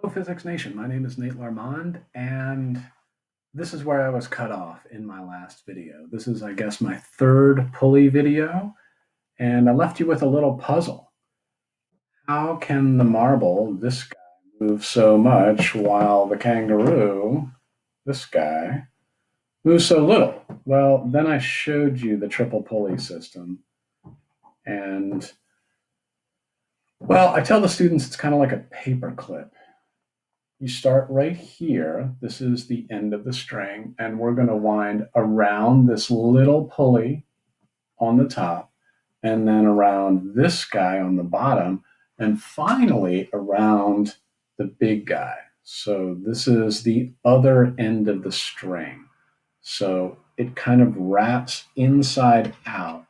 Hello, Physics Nation. My name is Nate Larmond, and this is where I was cut off in my last video. This is, I guess, my third pulley video, and I left you with a little puzzle. How can the marble, this guy, move so much while the kangaroo, this guy, moves so little? Well, then I showed you the triple pulley system, and, well, I tell the students it's kind of like a paper clip. You start right here. This is the end of the string, and we're going to wind around this little pulley on the top, and then around this guy on the bottom, and finally around the big guy. So this is the other end of the string. So it kind of wraps inside out,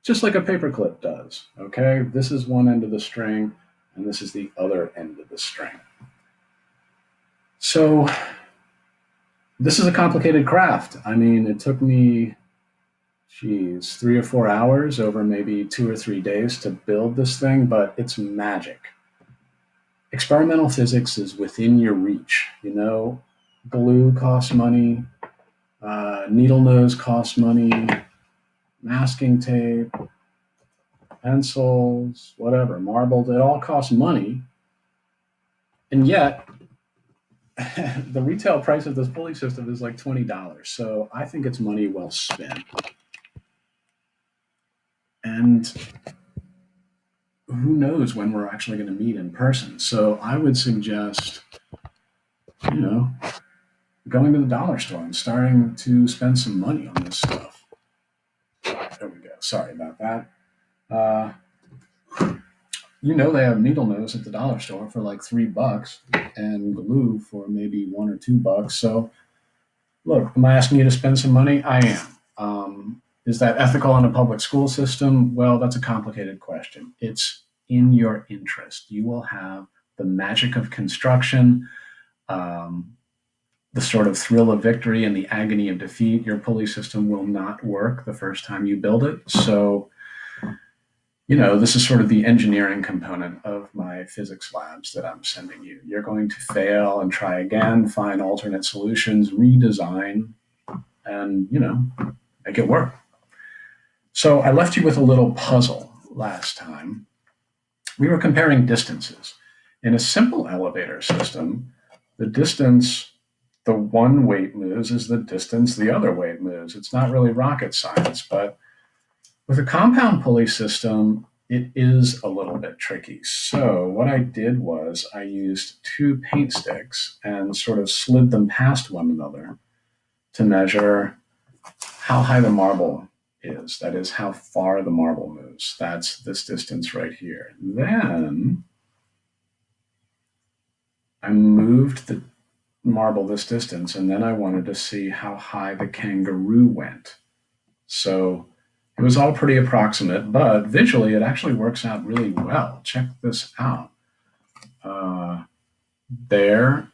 just like a paperclip does. Okay, this is one end of the string, and this is the other end of the string. So this is a complicated craft. I mean, it took me, 3 or 4 hours over maybe 2 or 3 days to build this thing, but it's magic. Experimental physics is within your reach. You know, glue costs money, needle nose costs money, masking tape, pencils, whatever, marble, it all costs money. And yet, the retail price of this pulley system is like $20. So I think it's money well spent. And who knows when we're actually going to meet in person. So I would suggest, you know, going to the dollar store and starting to spend some money on this stuff. There we go. Sorry about that. They have needle nose at the dollar store for like $3 and glue for maybe $1 or $2. So look, am I asking you to spend some money? I am. Is that ethical in a public school system? Well, that's a complicated question. It's in your interest. You will have the magic of construction, the sort of thrill of victory and the agony of defeat. Your pulley system will not work the first time you build it. So, this is sort of the engineering component of my physics labs that I'm sending you. You're going to fail and try again, find alternate solutions, redesign, and, make it work. So I left you with a little puzzle last time. We were comparing distances. In a simple elevator system, the distance the one weight moves is the distance the other weight moves. It's not really rocket science, but with a compound pulley system, it is a little bit tricky. So what I did was I used two paint sticks and sort of slid them past one another to measure how high the marble is. That is how far the marble moves. That's this distance right here. Then I moved the marble this distance, and then I wanted to see how high the kangaroo went. So it was all pretty approximate, but visually it actually works out really well. Check this out. There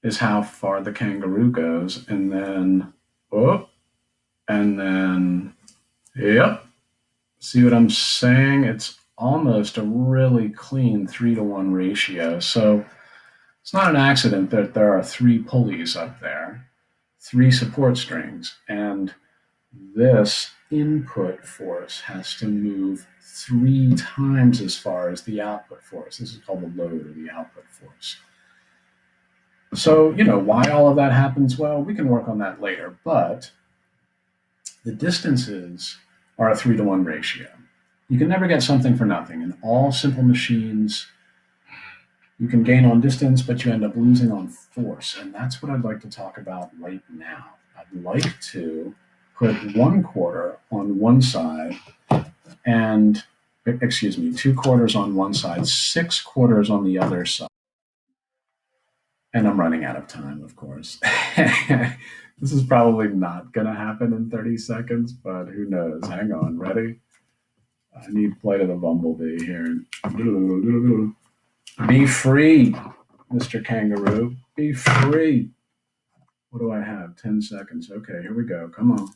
is how far the kangaroo goes, and then, yep. See what I'm saying? It's almost a really clean 3-to-1 ratio. So it's not an accident that there are 3 pulleys up there, 3 support strings, and this input force has to move 3 times as far as the output force. This is called the load, or the output force. So, why all of that happens? Well, we can work on that later, but the distances are a 3-to-1 ratio. You can never get something for nothing. In all simple machines, you can gain on distance, but you end up losing on force. And that's what I'd like to talk about right now. I'd like to put 1/4 on one side and, 2 quarters on one side, 6 quarters on the other side. And I'm running out of time, of course. This is probably not going to happen in 30 seconds, but who knows? Hang on, ready? I need Flight of the Bumblebee here. Be free, Mr. Kangaroo. Be free. What do I have? 10 seconds. Okay, here we go. Come on.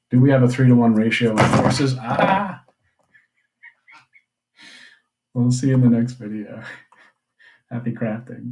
Do we have a 3-to-1 ratio in forces? We'll see you in the next video. Happy crafting.